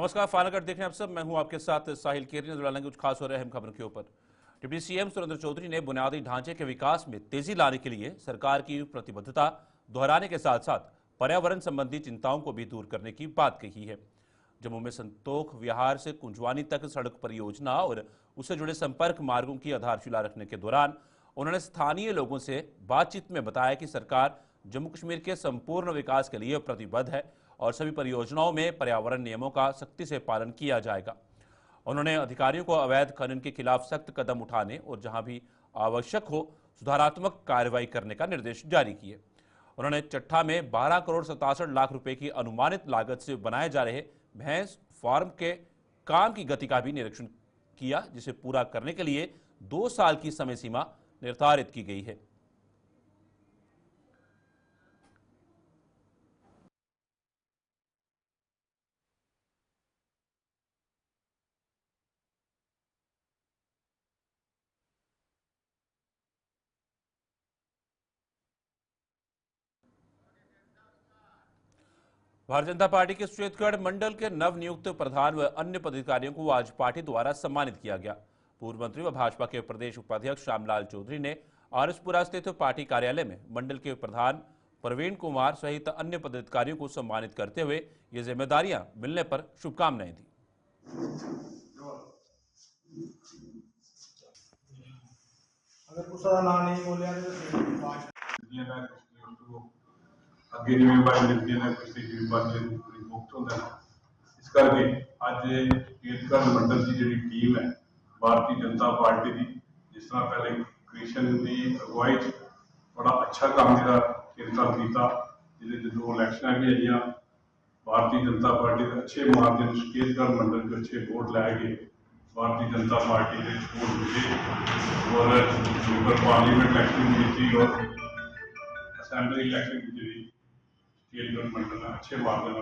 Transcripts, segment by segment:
नमस्कार, फाइनल देख रहे हैं आप सब। मैं हूं आपके साथ साहिल केरी। नजर डालेंगे कुछ खास हो रहे अहम खबरों के ऊपर। डिप्टी सीएम सुरेंद्र चौधरी ने बुनियादी ढांचे के विकास में तेजी लाने के लिए सरकार की प्रतिबद्धता दोहराने के साथ साथ पर्यावरण संबंधी चिंताओं को भी दूर करने की बात कही है। जम्मू में संतोख विहार से कुंजवानी तक सड़क परियोजना और उससे जुड़े संपर्क मार्गों की आधारशिला रखने के दौरान उन्होंने स्थानीय लोगों से बातचीत में बताया कि सरकार जम्मू कश्मीर के संपूर्ण विकास के लिए प्रतिबद्ध है और सभी परियोजनाओं में पर्यावरण नियमों का सख्ती से पालन किया जाएगा। उन्होंने अधिकारियों को अवैध खनन के खिलाफ सख्त कदम उठाने और जहां भी आवश्यक हो सुधारात्मक कार्रवाई करने का निर्देश जारी किए। उन्होंने चट्टा में 12 करोड़ 67 लाख रुपए की अनुमानित लागत से बनाए जा रहे भैंस फार्म के काम की गति का भी निरीक्षण किया, जिसे पूरा करने के लिए 2 साल की समय सीमा निर्धारित की गई है। भारतीय जनता पार्टी के श्वेतगढ़ मंडल के नवनियुक्त प्रधान व अन्य पदाधिकारियों को आज पार्टी द्वारा सम्मानित किया गया। पूर्व मंत्री व भाजपा के प्रदेश उपाध्यक्ष श्यामलाल चौधरी ने आरएसपुरा स्थित पार्टी कार्यालय में मंडल के प्रधान प्रवीण कुमार सहित अन्य पदाधिकारियों को सम्मानित करते हुए ये जिम्मेदारियां मिलने पर शुभकामनाएं दी। ਅੱਗੇ ਜ਼ਿੰਮੇਵਾਰੀ ਮਿਲਦੀ ਹੈ ਕਿਸੇ ਜ਼ਿੰਮੇਵਾਰੀ ਨੂੰ ਪੂਰੀ ਮੁਕਤ ਹੁੰਦਾ ਹੈ। ਇਸ ਕਰਕੇ ਅੱਜ ਸ਼ਵੇਤਗੜ੍ਹ ਮੰਡਲ ਦੀ ਜਿਹੜੀ ਟੀਮ ਹੈ ਭਾਰਤੀ ਜਨਤਾ ਪਾਰਟੀ ਦੀ, ਜਿਸ ਤਰ੍ਹਾਂ ਪਹਿਲੇ ਕ੍ਰਿਸ਼ਨ ਦੀ ਅਗਵਾਈ 'ਚ ਬੜਾ ਅੱਛਾ ਕੰਮ ਜਿਹੜਾ 3 ਸਾਲ ਕੀਤਾ, ਜਿਹਦੇ 'ਚ 2 ਇਲੈਕਸ਼ਨਾਂ ਵੀ ਆਈਆਂ, भारतीय जनता पार्टी के अच्छे माध्यम शवेतगढ़ मंडल के अच्छे वोट लाएंगे। भारतीय जनता पार्टी के वोट मिले और लोकल पार्लियामेंट इलेक्शन भी जीती और असेंबली इलेक्शन भी जीती। शवेतगढ़ मंडल में अच्छे माध्यम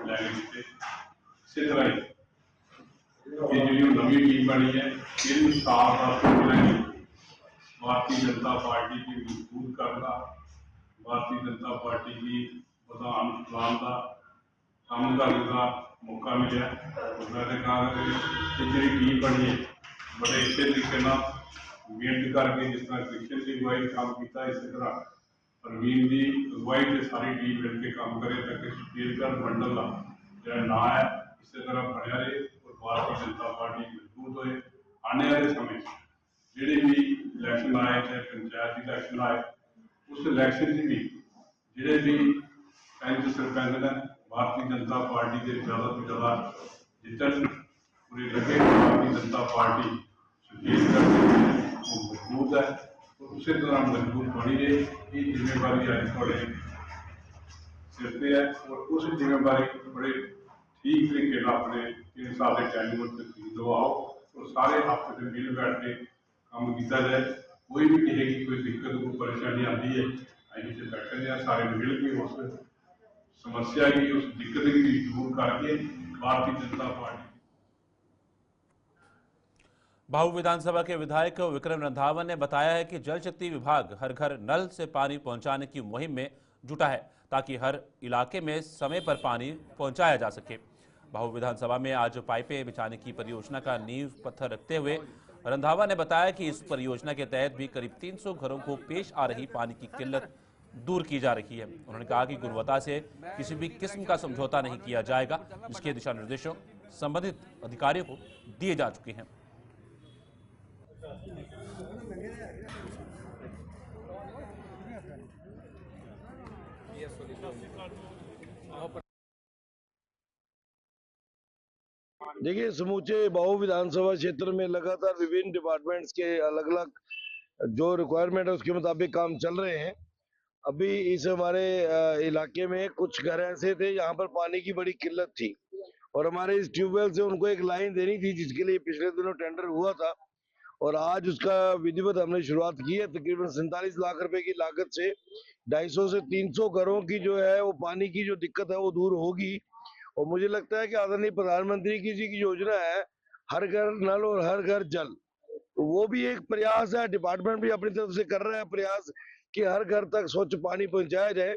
लैके जीते। इसी तरह ही ये जी नवी टीम बनी है, इन साल भारतीय जनता पार्टी की मजबूत करना, भारतीय जनता पार्टी की प्रधान चलाने का काम करने का मौका मिले। मैंने कहा कि जी टीम बनी है बड़े अच्छे तरीके मेहनत करके, जिस तरह कृष्ण की अगवाई काम किया, इसी तरह प्रवीण की अगवाई से सारी टीम मिलकर काम करे ताकि शवेतगढ़ मंडल का जो ना है इसी तरह बनया रहे और भारतीय जनता पार्टी मजबूत होए। आने वाले समय जोड़े भी इलैक्शन आए, चाहे पंचायत इलैक्शन आए, उस इलैक्शन भी जोड़े भी पंच सरपंच ने भारतीय जनता पार्टी के ज़्यादा तो ज़्यादा जितन पूरी लगे। भारतीय जनता पार्टी शवेतगढ़ मजबूत है और उसी तरह मजबूत बनी रहे। ये जिम्मेवारी आज थोड़े सिर पर है और उस जिम्मेवारी बड़े ठीक तरीके अपने 3 साल के टैन्योर तक दवाओ और सारे आपस में मिल बैठ के काम किया जाए। कोई भी किसी की कोई दिक्कत कोई परेशानी आती है, अभी बैठे हैं सारे मिल के उस समस्या की उस दिक्कत की दूर करके भारतीय जनता पार्टी। भाऊ विधानसभा के विधायक विक्रम रंधावा ने बताया है कि जल शक्ति विभाग हर घर नल से पानी पहुंचाने की मुहिम में जुटा है ताकि हर इलाके में समय पर पानी पहुंचाया जा सके। भाऊ विधानसभा में आज पाइपें बिछाने की परियोजना का नींव पत्थर रखते हुए रंधावा ने बताया कि इस परियोजना के तहत भी करीब 300 घरों को पेश आ रही पानी की किल्लत दूर की जा रही है। उन्होंने कहा कि गुणवत्ता से किसी भी किस्म का समझौता नहीं किया जाएगा, जिसके दिशा निर्देशों संबंधित अधिकारियों को दिए जा चुके हैं। देखिए, समूचे भाऊ विधानसभा क्षेत्र में लगातार विभिन्न डिपार्टमेंट्स के अलग अलग जो रिक्वायरमेंट है उसके मुताबिक काम चल रहे हैं। अभी इस हमारे इलाके में कुछ घर ऐसे थे जहां पर पानी की बड़ी किल्लत थी और हमारे इस ट्यूबवेल से उनको एक लाइन देनी थी, जिसके लिए पिछले दिनों टेंडर हुआ था और आज उसका विधिवत हमने शुरुआत की है। तकरीबन 47 लाख रुपए की लागत से 250 से 300 घरों की जो है वो पानी की जो दिक्कत है वो दूर होगी। और मुझे लगता है कि आदरणीय प्रधानमंत्री की जी की योजना है हर घर नल और हर घर जल, तो वो भी एक प्रयास है, डिपार्टमेंट भी अपनी तरफ से कर रहा है प्रयास कि हर घर तक स्वच्छ पानी पहुंचाया जाए।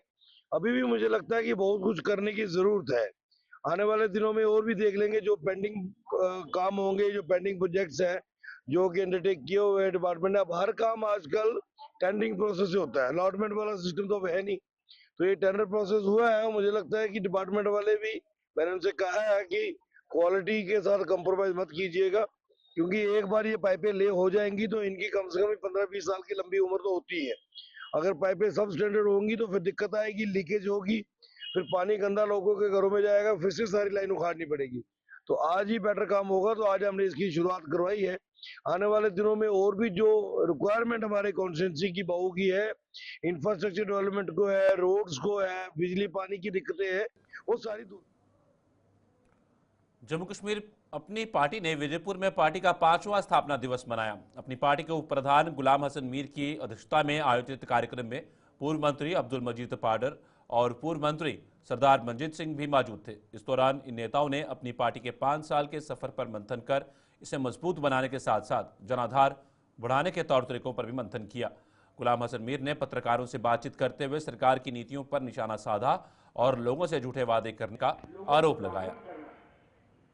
अभी भी मुझे लगता है कि बहुत कुछ करने की जरूरत है। आने वाले दिनों में और भी देख लेंगे जो पेंडिंग काम होंगे, जो पेंडिंग प्रोजेक्ट्स हैं जो कि अंडरटेक किए हुए हैं डिपार्टमेंट ने। अब हर काम आजकल टेंडरिंग प्रोसेस से होता है, अलॉटमेंट वाला सिस्टम तो अब है नहीं। तो ये टेंडर प्रोसेस हुआ है, मुझे लगता है कि डिपार्टमेंट वाले भी, मैंने उनसे कहा है कि क्वालिटी के साथ कंप्रोमाइज मत कीजिएगा, क्योंकि एक बार ये पाइपें ले हो जाएंगी तो इनकी कम से कम 15-20 साल की लंबी उम्र तो होती है। अगर पाइपें सब स्टैंडर्ड होंगी तो फिर दिक्कत आएगी, लीकेज होगी, फिर पानी गंदा लोगों के घरों में जाएगा, फिर से सारी लाइन उखाड़नी पड़ेगी। तो आज ही बेटर काम होगा, तो आज हमने इसकी शुरुआत करवाई है। आने वाले दिनों में और भी जो रिक्वायरमेंट हमारे कॉन्स्टिट्यूंसी की बहू की है, इंफ्रास्ट्रक्चर डेवलपमेंट को है, रोड्स को है, बिजली पानी की दिक्कतें हैं, वो सारी दूर। जम्मू कश्मीर अपनी पार्टी ने विजयपुर में पार्टी का 5वां स्थापना दिवस मनाया। अपनी पार्टी के उप प्रधान गुलाम हसन मीर की अध्यक्षता में आयोजित कार्यक्रम में पूर्व मंत्री अब्दुल मजीद पाडर और पूर्व मंत्री सरदार मंजीत सिंह भी मौजूद थे। इस दौरान इन नेताओं ने अपनी पार्टी के 5 साल के सफर पर मंथन कर इसे मजबूत बनाने के साथ साथ जनाधार बढ़ाने के तौर तरीकों पर भी मंथन किया। गुलाम हसन मीर ने पत्रकारों से बातचीत करते हुए सरकार की नीतियों पर निशाना साधा और लोगों से झूठे वादे करने का आरोप लगाया।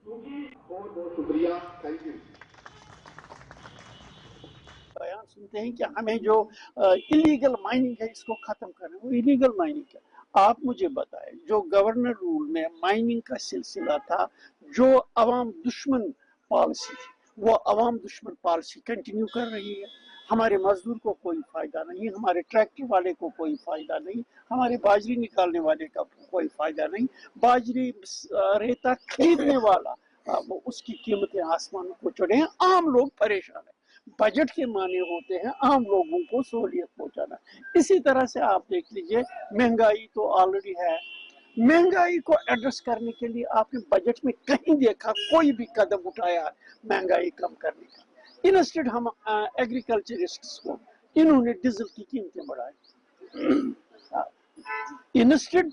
बहुत शुक्रिया, थैंक यू। बयान सुनते हैं कि हमें जो इलीगल माइनिंग है इसको खत्म करना है। वो इलीगल माइनिंग है, आप मुझे बताएं, जो गवर्नर रूल में माइनिंग का सिलसिला था, जो अवाम दुश्मन पॉलिसी थी, वो अवाम दुश्मन पॉलिसी कंटिन्यू कर रही है। हमारे मजदूर को कोई फायदा नहीं, हमारे ट्रैक्टर वाले को कोई फायदा नहीं, हमारे बाजरी निकालने वाले का कोई फायदा नहीं। बाजरी रेता खरीदने वाला वो उसकी कीमतें आसमान को चढ़े हैं, आम लोग परेशान हैं। बजट के माने होते हैं आम लोगों को सहूलियत पहुंचाना। इसी तरह से आप देख लीजिए, महंगाई तो ऑलरेडी है, महंगाई को एड्रेस करने के लिए आपने बजट में कहीं देखा कोई भी कदम उठाया महंगाई कम करने का? इंस्टेड हम एग्रीकल्चरिस्ट्स को इन्होंने डीजल की कीमतें बढ़ाई। इंस्टेड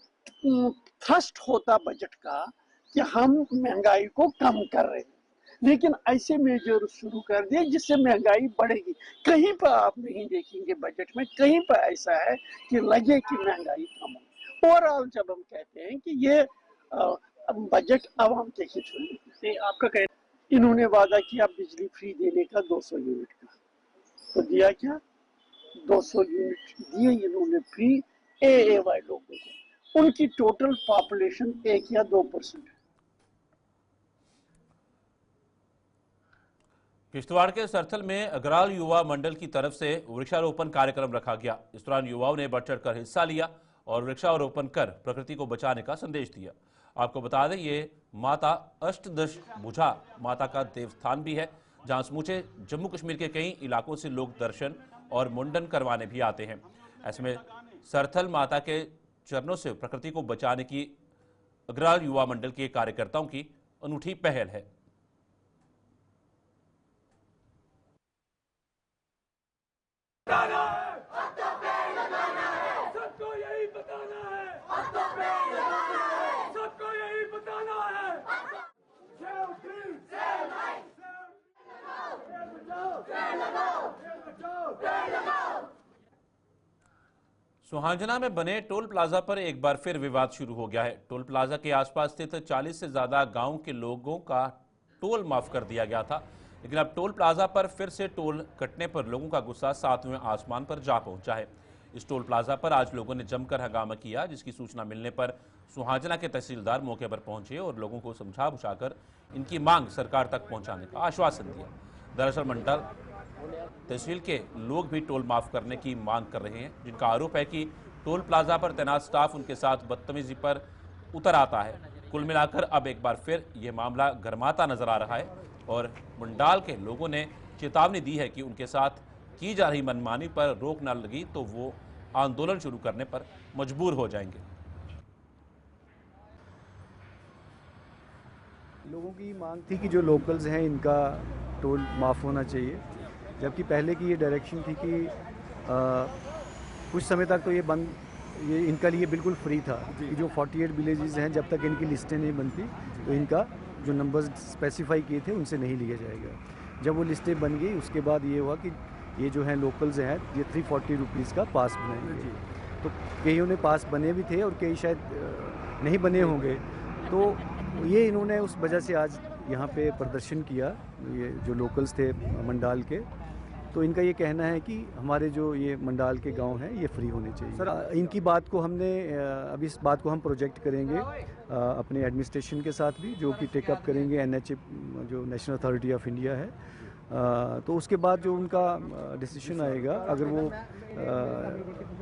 थ्रस्ट होता बजट का कि हम महंगाई को कम कर रहे हैं, लेकिन ऐसे मेजर शुरू कर दिए जिससे महंगाई बढ़ेगी। कहीं पर आप नहीं देखेंगे बजट में, कहीं पर ऐसा है कि लगे कि महंगाई कम हो। ओवरऑल जब हम कहते हैं कि ये बजट आवाम के हित में, आपका कहना, इन्होंने वादा किया बिजली फ्री देने का 200 यूनिट का, तो दिया क्या? 200 यूनिट दिए इन्होंने फ्री AAY लोगों को। उनकी टोटल पॉपुलेशन 1 या 2% है। किश्तवाड़ के सरथल में अग्राल युवा मंडल की तरफ से वृक्षारोपण कार्यक्रम रखा गया। इस दौरान युवाओं ने बढ़ चढ़कर हिस्सा लिया और वृक्षारोपण कर प्रकृति को बचाने का संदेश दिया। आपको बता दें, ये माता अष्टदश भुजा माता का देवस्थान भी है, जहां समूचे जम्मू कश्मीर के कई इलाकों से लोग दर्शन और मुंडन करवाने भी आते हैं। ऐसे में सरथल माता के चरणों से प्रकृति को बचाने की अग्राल युवा मंडल के कार्यकर्ताओं की अनूठी पहल है। सबको यही बताना है, सबको यही बताना है। सुहांजना में बने टोल प्लाजा पर एक बार फिर विवाद शुरू हो गया है। टोल प्लाजा के आसपास स्थित 40 से ज्यादा गांव के लोगों का टोल माफ कर दिया गया था, लेकिन अब टोल प्लाजा पर फिर से टोल कटने पर लोगों का गुस्सा 7वें आसमान पर जा पहुंचा है। इस टोल प्लाजा पर आज लोगों ने जमकर हंगामा किया, जिसकी सूचना मिलने पर सुहांजना के तहसीलदार मौके पर पहुंचे और लोगों को समझा बुझाकर इनकी मांग सरकार तक पहुंचाने का आश्वासन दिया। दरअसल मंडल तहसील के लोग भी टोल माफ करने की मांग कर रहे हैं, जिनका आरोप है कि टोल प्लाजा पर तैनात स्टाफ उनके साथ बदतमीजी पर उतर आता है। कुल मिलाकर अब एक बार फिर यह मामला गरमाता नजर आ रहा है और मुंडाल के लोगों ने चेतावनी दी है कि उनके साथ की जा रही मनमानी पर रोक न लगी तो वो आंदोलन शुरू करने पर मजबूर हो जाएंगे। लोगों की मांग थी कि जो लोकल्स हैं इनका टोल माफ़ होना चाहिए, जबकि पहले की ये डायरेक्शन थी कि कुछ समय तक तो ये इनका लिए बिल्कुल फ्री था कि जो 48 विलेजेस हैं जब तक इनकी लिस्टें नहीं बनती तो इनका जो नंबर्स स्पेसिफाई किए थे उनसे नहीं लिया जाएगा। जब वो लिस्टें बन गई उसके बाद ये हुआ कि ये जो हैं लोकल्स हैं ये 340 रुपीज़ का पास बनाएंगे। तो कईयों ने पास बने भी थे और कई शायद नहीं बने होंगे। तो तो ये इन्होंने उस वजह से आज यहाँ पे प्रदर्शन किया, ये जो लोकल्स थे मंडाल के। तो इनका ये कहना है कि हमारे जो ये मंडाल के गांव हैं ये फ्री होने चाहिए। सर इनकी बात को हमने अभी इस बात को हम प्रोजेक्ट करेंगे अपने एडमिनिस्ट्रेशन के साथ भी, जो कि टेकअप करेंगे NH जो नेशनल अथॉरिटी ऑफ इंडिया है। तो उसके बाद जो उनका डिसीजन आएगा, अगर वो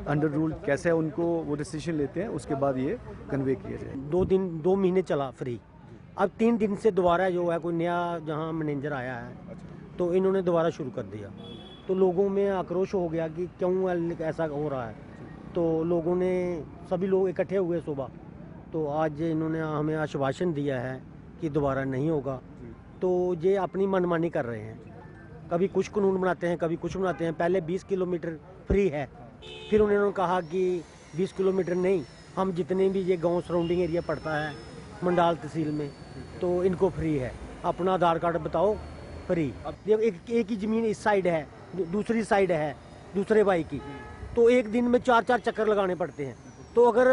अंडर रूल कैसे उनको वो डिसीजन लेते हैं, उसके बाद ये कन्वे किया जाए। 2 महीने चला फ्री, अब 3 दिन से दोबारा जो है कोई नया जहाँ मैनेजर आया है तो इन्होंने दोबारा शुरू कर दिया। तो लोगों में आक्रोश हो गया कि क्यों ऐसा हो रहा है। तो लोगों ने सभी लोग इकट्ठे हुए सुबह, तो आज इन्होंने हमें आश्वासन दिया है कि दोबारा नहीं होगा। तो ये अपनी मनमानी कर रहे हैं, कभी कुछ कानून बनाते हैं कभी कुछ बनाते हैं। पहले 20 किलोमीटर फ्री है, फिर उन्होंने कहा कि 20 किलोमीटर नहीं, हम जितने भी ये गांव सराउंडिंग एरिया पड़ता है मंडाल तहसील में तो इनको फ्री है, अपना आधार कार्ड बताओ फ्री। अब एक ही ज़मीन इस साइड है, दूसरी साइड है दूसरे भाई की, तो एक दिन में 4-4 चक्कर लगाने पड़ते हैं। तो अगर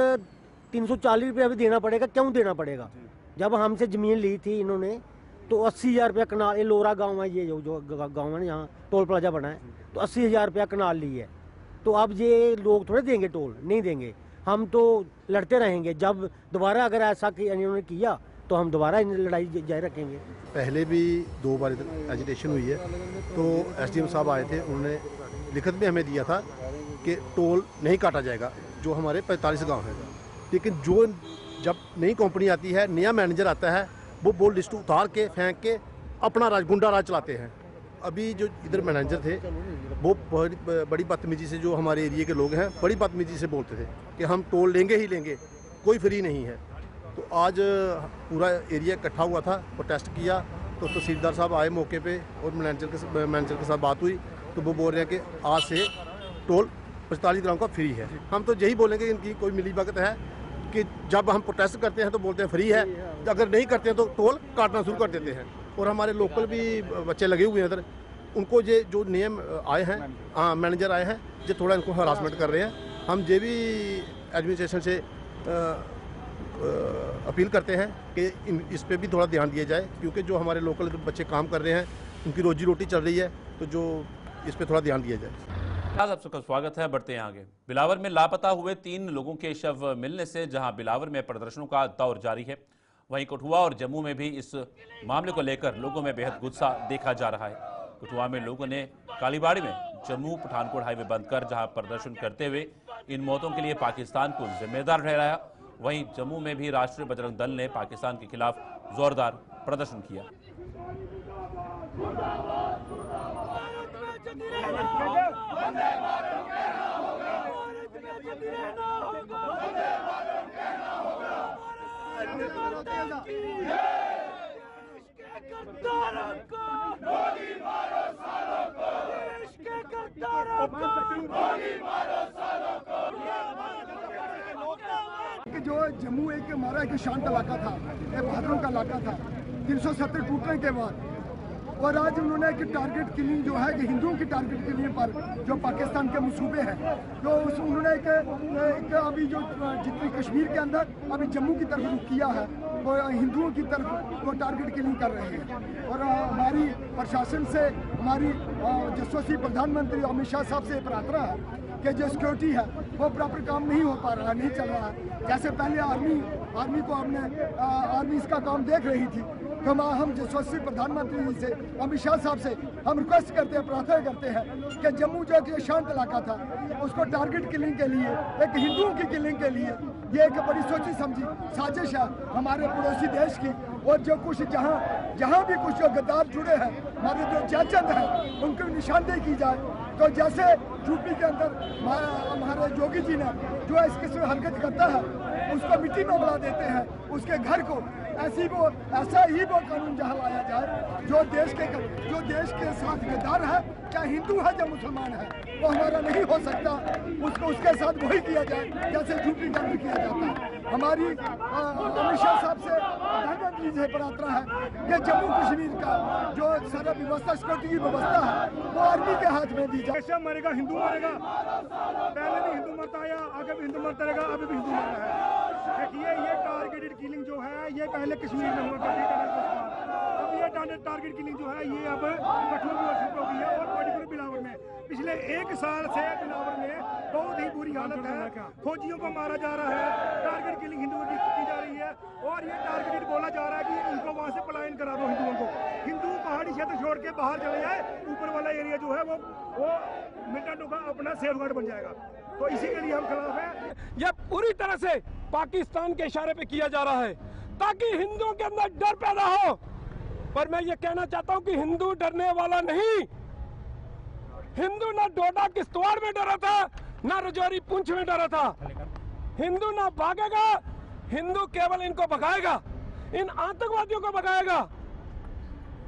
340 रुपया भी देना पड़ेगा, क्यों देना पड़ेगा? जब हमसे ज़मीन ली थी इन्होंने तो 80,000 रुपया कनाल, ये लोरा गांव है, ये जो गांव है ना यहाँ टोल प्लाजा बना है, तो 80,000 रुपया कनाल ली है। तो अब ये लोग थोड़े देंगे, टोल नहीं देंगे, हम तो लड़ते रहेंगे। जब दोबारा अगर ऐसा इन्होंने किया तो हम दोबारा लड़ाई जारी रखेंगे। पहले भी 2 बार इधर एजिटेशन हुई है, तो SDM साहब आए थे, उन्होंने लिखित में हमें दिया था कि टोल नहीं काटा जाएगा जो हमारे 45 गांव हैं। लेकिन जब नई कंपनी आती है, नया मैनेजर आता है, वो बोल लिस्ट उतार के फेंक के अपना गुंडा राज चलाते हैं। अभी जो इधर मैनेजर थे वो बड़ी बदतमीजी से, जो हमारे एरिया के लोग हैं बड़ी बदतमीजी से बोलते थे कि हम टोल लेंगे ही लेंगे, कोई फ्री नहीं है। तो आज पूरा एरिया इकट्ठा हुआ था, प्रोटेस्ट किया, तो तहसीलदार साहब आए मौके पे और मैनेजर के साथ बात हुई, तो वो बोल रहे हैं कि आज से टोल 45 ग्राम का फ्री है। हम तो यही बोलेंगे इनकी कोई मिलीभगत है कि जब हम प्रोटेस्ट करते हैं तो बोलते हैं फ्री है, अगर नहीं करते हैं तो टोल काटना शुरू कर देते हैं। और हमारे लोकल भी बच्चे लगे हुए हैं इधर, उनको ये जो नियम आए हैं, मैनेजर आए हैं, ये थोड़ा इनको हरासमेंट कर रहे हैं। हम ये भी एडमिनिस्ट्रेशन से अपील करते हैं कि इस पे भी थोड़ा ध्यान दिया जाए, क्योंकि जो हमारे लोकल बच्चे काम कर रहे हैं उनकी रोजी रोटी चल रही है, तो जो इस पे थोड़ा ध्यान दिया जाए। आप सबका स्वागत है। बढ़ते हैं आगे। बिलावर में लापता हुए 3 लोगों के शव मिलने से जहां बिलावर में प्रदर्शनों का दौर जारी है, वहीं कठुआ और जम्मू में भी इस मामले को लेकर लोगों में बेहद गुस्सा देखा जा रहा है। कठुआ में लोगों ने कालीबाड़ी में जम्मू पठानकोट हाईवे बंद कर जहां प्रदर्शन करते हुए इन मौतों के लिए पाकिस्तान को जिम्मेदार ठहराया। वहीं जम्मू में भी राष्ट्रीय बजरंग दल ने पाकिस्तान के खिलाफ जोरदार प्रदर्शन किया। कि जो जम्मू एक हमारा एक शांत इलाका था, एक बहादुरों का इलाका था, 370 टूटने के बाद, और आज उन्होंने एक टारगेट किलिंग जो है कि हिंदुओं की टारगेट किलिंग पर जो पाकिस्तान के मंसूबे हैं, जो उन्होंने एक अभी जो जितनी कश्मीर के अंदर अभी जम्मू की तरफ रुख किया है, वो हिंदुओं की तरफ वो टारगेट किलिंग कर रहे हैं। और हमारी प्रशासन से, हमारी यशस्वी प्रधानमंत्री अमित शाह साहब से प्रार्थना है कि जो सिक्योरिटी है वो प्रॉपर काम नहीं हो पा रहा, नहीं चल रहा है। जैसे पहले आर्मी को हमने आर्मी इसका काम देख रही थी, तो हम यशस्वी प्रधानमंत्री जी से, अमित शाह साहब से हम रिक्वेस्ट करते हैं, प्रार्थना करते हैं कि जम्मू जो कि शांत इलाका था, उसको टारगेट किलिंग के लिए, एक हिंदुओं की किलिंग के लिए ये एक बड़ी सोची समझी साजिश है हमारे पड़ोसी देश की। और जो कुछ जहाँ भी कुछ जो गद्दार जुड़े हैं, हमारे जो जयचंद हैं, उनकी निशानदेही की जाए। तो जैसे यूपी के अंदर हमारे योगी जी ने जो इस किस्म की हरकत करता है, उसको मिट्टी में मिला देते हैं, उसके घर को ऐसा ही वो कानून जहाँ लाया जाए जो देश के साथ गद्दार है, क्या हिंदू है या मुसलमान है, वो हमारा नहीं हो सकता, उसको उसके साथ वही किया जाए जैसे यूपी के अंदर किया जाता है। हमारी अमित शाह साहब से, प्रधानमंत्री से प्रार्थना है कि जम्मू कश्मीर का जो सारा व्यवस्था, सिक्योरिटी की व्यवस्था है, वो आर्मी के हाथ में दी जाए। मरेगा हिंदू मरेगा, पहले भी हिंदू मरता आया, आगे भी हिंदू मरता रहेगा, अभी भी हिंदू मर रहा है। देखिए ये टारगेटेड किलिंग जो है ये पहले कश्मीर में हुआ करती है, अब ये टारगेट किलिंग जो है ये अब कठुआ यूनिवर्सिटी हो गई है और पर्टिकुलर बिलावर में पिछले 1 साल से बिलावर में बहुत ही बुरी हालत है। फौजियों को मारा जा रहा है, टारगेट किलिंग हिंदुओं की जा रही है और ये टारगेटेड बोला जा रहा है कि उनको वहाँ से पलायन करा दो हिंदुओं को, हिंदू पहाड़ी क्षेत्र छोड़ के बाहर चले जाए, ऊपर वाला एरिया जो है वो मिलिटेंटों का अपना सेफ गार्ड बन जाएगा। तो इसी के लिए हम खिलाफ हैं। यह पूरी तरह से पाकिस्तान के इशारे पे किया जा रहा है ताकि हिंदुओं के अंदर डर पैदा हो। पर मैं ये कहना चाहता हूं कि हिंदू डरने वाला नहीं। हिंदू ना डोडा किश्तवाड़ में डरा था, ना रजौरी पुंछ में डरा था। हिंदू ना भागेगा, हिंदू केवल इनको भगाएगा, इन आतंकवादियों को भगाएगा।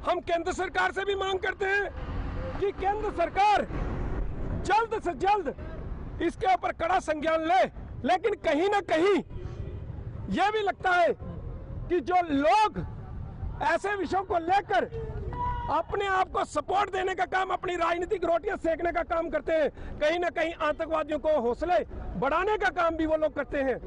हम केंद्र सरकार से भी मांग करते हैं कि केंद्र सरकार जल्द से जल्द इसके ऊपर कड़ा संज्ञान ले। लेकिन कहीं ना कहीं यह भी लगता है कि जो लोग ऐसे विषयों को लेकर अपने आप को सपोर्ट देने का काम, अपनी राजनीतिक रोटियां सेकने का काम करते हैं, कहीं ना कहीं आतंकवादियों को हौसले बढ़ाने का काम भी वो लोग करते हैं,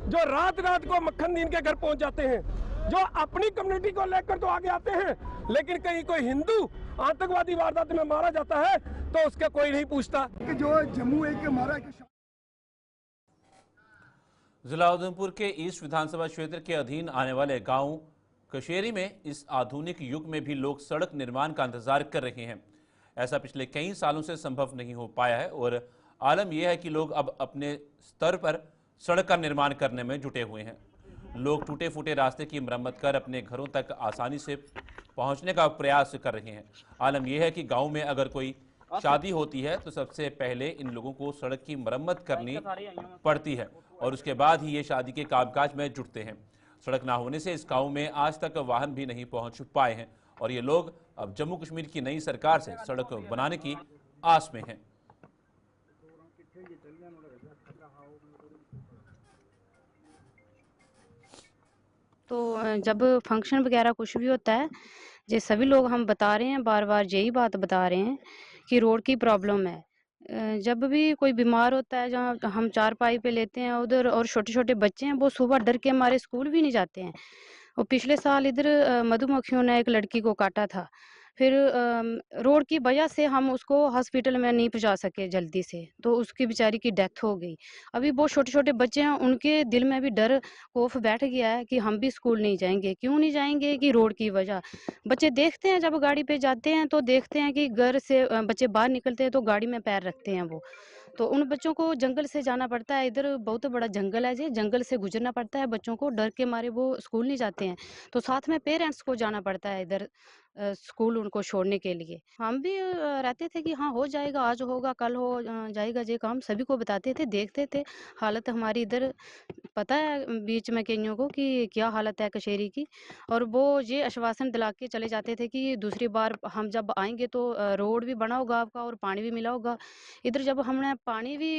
जो रात रात को मक्खन दीन के घर पहुंच जाते हैं, जो अपनी कम्युनिटी को लेकर तो आगे आते हैं, लेकिन कहीं कोई हिंदू आतंकवादी वारदात में मारा जाता है तो उसका कोई नहीं पूछता। कि जो जम्मू एक हमारा जिला उधमपुर के ईस्ट विधानसभा क्षेत्र के अधीन आने वाले गांव कशेरी में इस आधुनिक युग में भी लोग सड़क निर्माण का इंतजार कर रहे हैं। ऐसा पिछले कई सालों से संभव नहीं हो पाया है और आलम यह है कि लोग अब अपने स्तर पर सड़क का निर्माण करने में जुटे हुए हैं। लोग टूटे फूटे रास्ते की मरम्मत कर अपने घरों तक आसानी से पहुंचने का प्रयास कर रहे हैं। आलम यह है कि गांव में अगर कोई शादी होती है तो सबसे पहले इन लोगों को सड़क की मरम्मत करनी पड़ती है और उसके बाद ही ये शादी के कामकाज में जुटते हैं। सड़क ना होने से इस गांव में आज तक वाहन भी नहीं पहुंच पाए हैं और ये लोग अब जम्मू कश्मीर की नई सरकार से सड़क बनाने की आस में हैं। तो जब फंक्शन वगैरह कुछ भी होता है, ये सभी लोग हम बता रहे हैं, बार बार यही बात बता रहे हैं कि रोड की प्रॉब्लम है। जब भी कोई बीमार होता है, जहाँ हम चारपाई पे लेते हैं उधर, और छोटे छोटे बच्चे हैं वो सुबह डर के हमारे स्कूल भी नहीं जाते हैं। और पिछले साल इधर मधुमक्खियों ने एक लड़की को काटा था, फिर रोड की वजह से हम उसको हॉस्पिटल में नहीं पहुंचा सके जल्दी से, तो उसकी बेचारी की डेथ हो गई। अभी बहुत छोटे छोटे बच्चे हैं, उनके दिल में भी डर खौफ बैठ गया है कि हम भी स्कूल नहीं जाएंगे। क्यों नहीं जाएंगे? कि रोड की वजह। बच्चे देखते हैं, जब गाड़ी पे जाते हैं तो देखते हैं कि घर से बच्चे बाहर निकलते हैं तो गाड़ी में पैर रखते हैं वो, तो उन बच्चों को जंगल से जाना पड़ता है। इधर बहुत बड़ा जंगल है जी, जंगल से गुजरना पड़ता है बच्चों को, डर के मारे वो स्कूल नहीं जाते हैं। तो साथ में पेरेंट्स को जाना पड़ता है इधर स्कूल उनको छोड़ने के लिए। हम भी रहते थे कि हाँ हो जाएगा, आज होगा कल हो जाएगा, ये काम सभी को बताते थे, देखते थे हालत हमारी इधर। पता है बीच में कईयों को कि क्या हालत है कशेरी की, और वो ये आश्वासन दिला के चले जाते थे कि दूसरी बार हम जब आएंगे तो रोड भी बना होगा आपका और पानी भी मिला होगा। इधर जब हमने पानी भी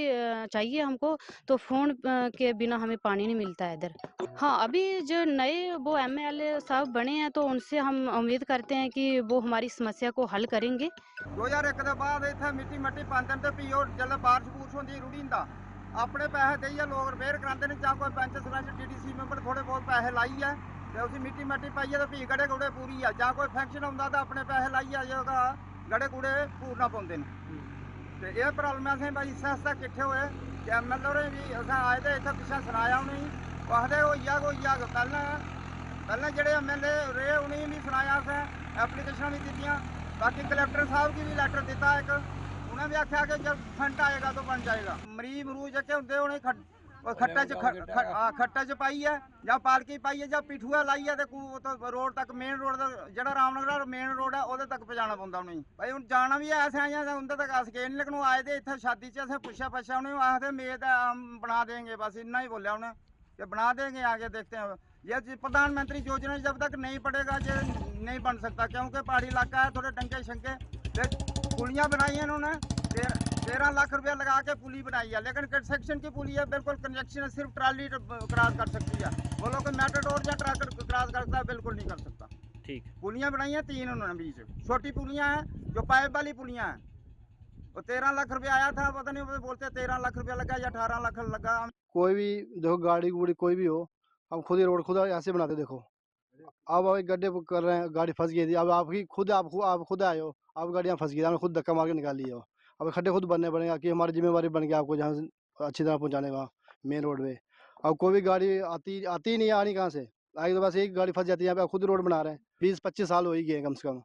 चाहिए हमको तो फ़ोन के बिना हमें पानी नहीं मिलता है इधर। हाँ, अभी जो नए वो MLA साहब बने हैं तो उनसे हम उम्मीद करते हैं कि वो हमारी समस्या को हल करेंगे। 2001 के बाद इतना मिट्टी मट्टी पाते तो पीओ जल्द बारिश बूरिश होती रुड़ी जंदा अपने पैसे देइए लोग रिपेयर कराते हैं, चाहे कोई पंच सरपंच DDC मेंबर थोड़े बहुत पैसे लाइए तो उसी मिट्टी मट्टी पाइए तो भी गड़े गुड़े पूरी है, जहाँ कोई फंक्शन आता तो अपने पैसे लाइए जो गड़े गुड़े पूरना पाते हैं। तो यह प्रॉब्लम असें भाई इस आस्ते किट्ठे हुए कि MLA होरें भी असें आए थे इतना पिछले सनाया उनेंगी, आखदे होई जाग पैह्लें जेह्ड़े MLA रेह् उनेंगी भी सनाया असें, एप्लीकेशन भी दित्तियां, बाकी कलैक्टर साहब की भी लैटर दिता एक, उन्हें भी आख्या कि जब फंड आएगा तो बन जाएगा। मरीज मरूज जेह्के होंदे उनें खट्टा च पाइयै जां पालकी पाइयै जां पिठुआ लाइयै ते रोड तक मेन रोड जेह्ड़ा रामनगर मेन रोड है ओह्दे तक पजाना पौंदा उनेंगी। भाई हूँ जाना भी है असें अजें उंदे तक अस गे निं, लेकिन ओह् आए दे इत्थै शादी च असें पुच्छेआ उनें आखदे मेद है हम बना देंगे, बस इन्ना ही बोलिया उन्हें कि बना देंगे, आगे देखते हैं। ये प्रधानमंत्री योजना जब तक नहीं पड़ेगा ये नहीं बन सकता, क्योंकि पहाड़ी इलाका है, थोड़े टंके शंके पुलियाँ बनाई हैं इन्होंने, 13 लाख रुपया लगा के पुली बनाई है, लेकिन कंस्ट्रक्शन की पुली है, बिल्कुल कंस्ट्रक्शन सिर्फ ट्राली क्रॉस कर सकती है, वो लोग मेटाडोर या ट्रक क्रॉस करता है बिल्कुल नहीं कर सकता। ठीक, पुलियाँ बनाई हैं 3 उन्होंने बीच, छोटी पुलियाँ हैं जो पाइप वाली पुलियाँ हैं। वो 13 लाख रुपया आया था, पता नहीं बोलते 13 लाख रुपया लगा या 18 लाख लगा। कोई भी देखो गाड़ी गुड़ी कोई भी हो, हम खुद ही रोड खुद ऐसे बनाते देखो। अब गड्ढे कर रहे हैं, गाड़ी फंस गई थी, अब आप खुद आए हो, अब गाड़ी यहाँ फंस गई, हमने खुद धक्का मार के निकाल लिया हो। अब खड्डे खुद बनने पड़ेगा कि हमारी जिम्मेवारी बन गया आपको जहाँ से अच्छी तरह पहुँचाने का मेन रोड पे। अब कोई भी गाड़ी आती नहीं है, आनी कहाँ से आएगी, तो बस एक गाड़ी फंस जाती है। यहाँ पे आप खुद रोड बना रहे हैं, 20-25 साल हो ही गए कम से कम।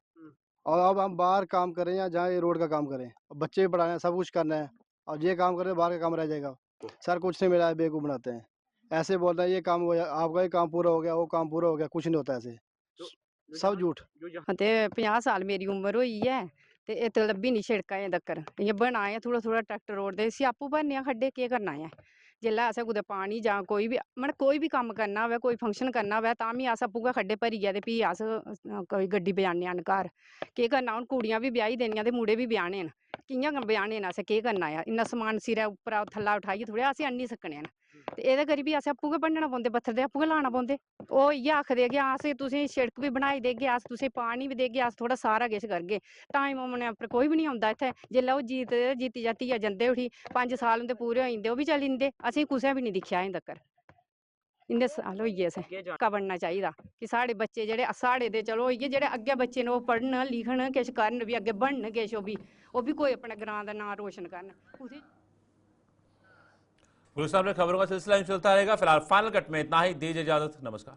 और अब हम बाहर काम करें या जहाँ ये रोड का काम करें, बच्चे भी पढ़ाना है, सब कुछ करना है, और ये काम करें बाहर का काम रह जाएगा। सर कुछ नहीं मिला है, बेवकूफ़ बनाते हैं, ऐसे बोल रहे हैं ये काम हो गया, आपका ये काम पूरा हो गया, वो काम पूरा हो गया, कुछ नहीं होता ऐसे, सब झूठ। ते 50 साल मेरी उम्र होई है ते इत्त लब्भी नहीं शिड़का अजें तक्कर। इ'यां बना ऐ थोह्ड़ा थोह्ड़ा ट्रैक्टर रोड दे, इसी आपूं भरने आं खड्डे, केह् करना ऐ। जेल्लै असें कुदै पानी जां कोई बी मतलब कोई बी कम्म करना होवै, कोई फंक्शन करना होवै, तां बी अस आपूं गै खड्डे भरियै ते फ्ही अस कोई गड्डी बजाने आं घर। केह् करना हून, कुड़ियां बी ब्याही देनियां ते मुड़े बी ब्याह्ने न, कि'यां ब्याह्ने न असें, केह् करना ऐ। इन्ना समान सिरै उप्परा थल्ला उठाइयै थोह्ड़े अस आह्नी सकने न, ते एह्दे करी भी असें आपूं गै भन्नना पौंदे पत्थर, ते आपूं गै लाना पौंदे। ओह् इ'यै आखदे कि अस तुसें शिड़क बी बनाई देगे, अस तुसें पानी बी देगे, अस थोह्ड़ा सारा किश करगे। टाइम औने उप्पर कोई बी नहीं औंदा इत्थै। जेल्लै ओह् जीती जातियै जंदे उठी, 5 साल उं'दे पूरे होई जंदे, ओह् बी चली जंदे। असें कुसै बी नहीं दिक्खेआ अजें तक्कर, इन्ने साल होई गे असें। का बनना चाहिदा कि साढ़े बच्चे जेह्ड़े साढ़े ते चलो होई गे, जेह्ड़े अग्गें बच्चे न ओह् पढ़न लिखन, किश करन बी, अग्गें बनन किश, ओह् बी कोई अपने ग्रां दा नांऽ रोशन करन। गुरु साहब ने खबरों का सिलसिला चलता रहेगा। फिलहाल फाइनल कट में इतना ही, दीजिए इजाजत, नमस्कार।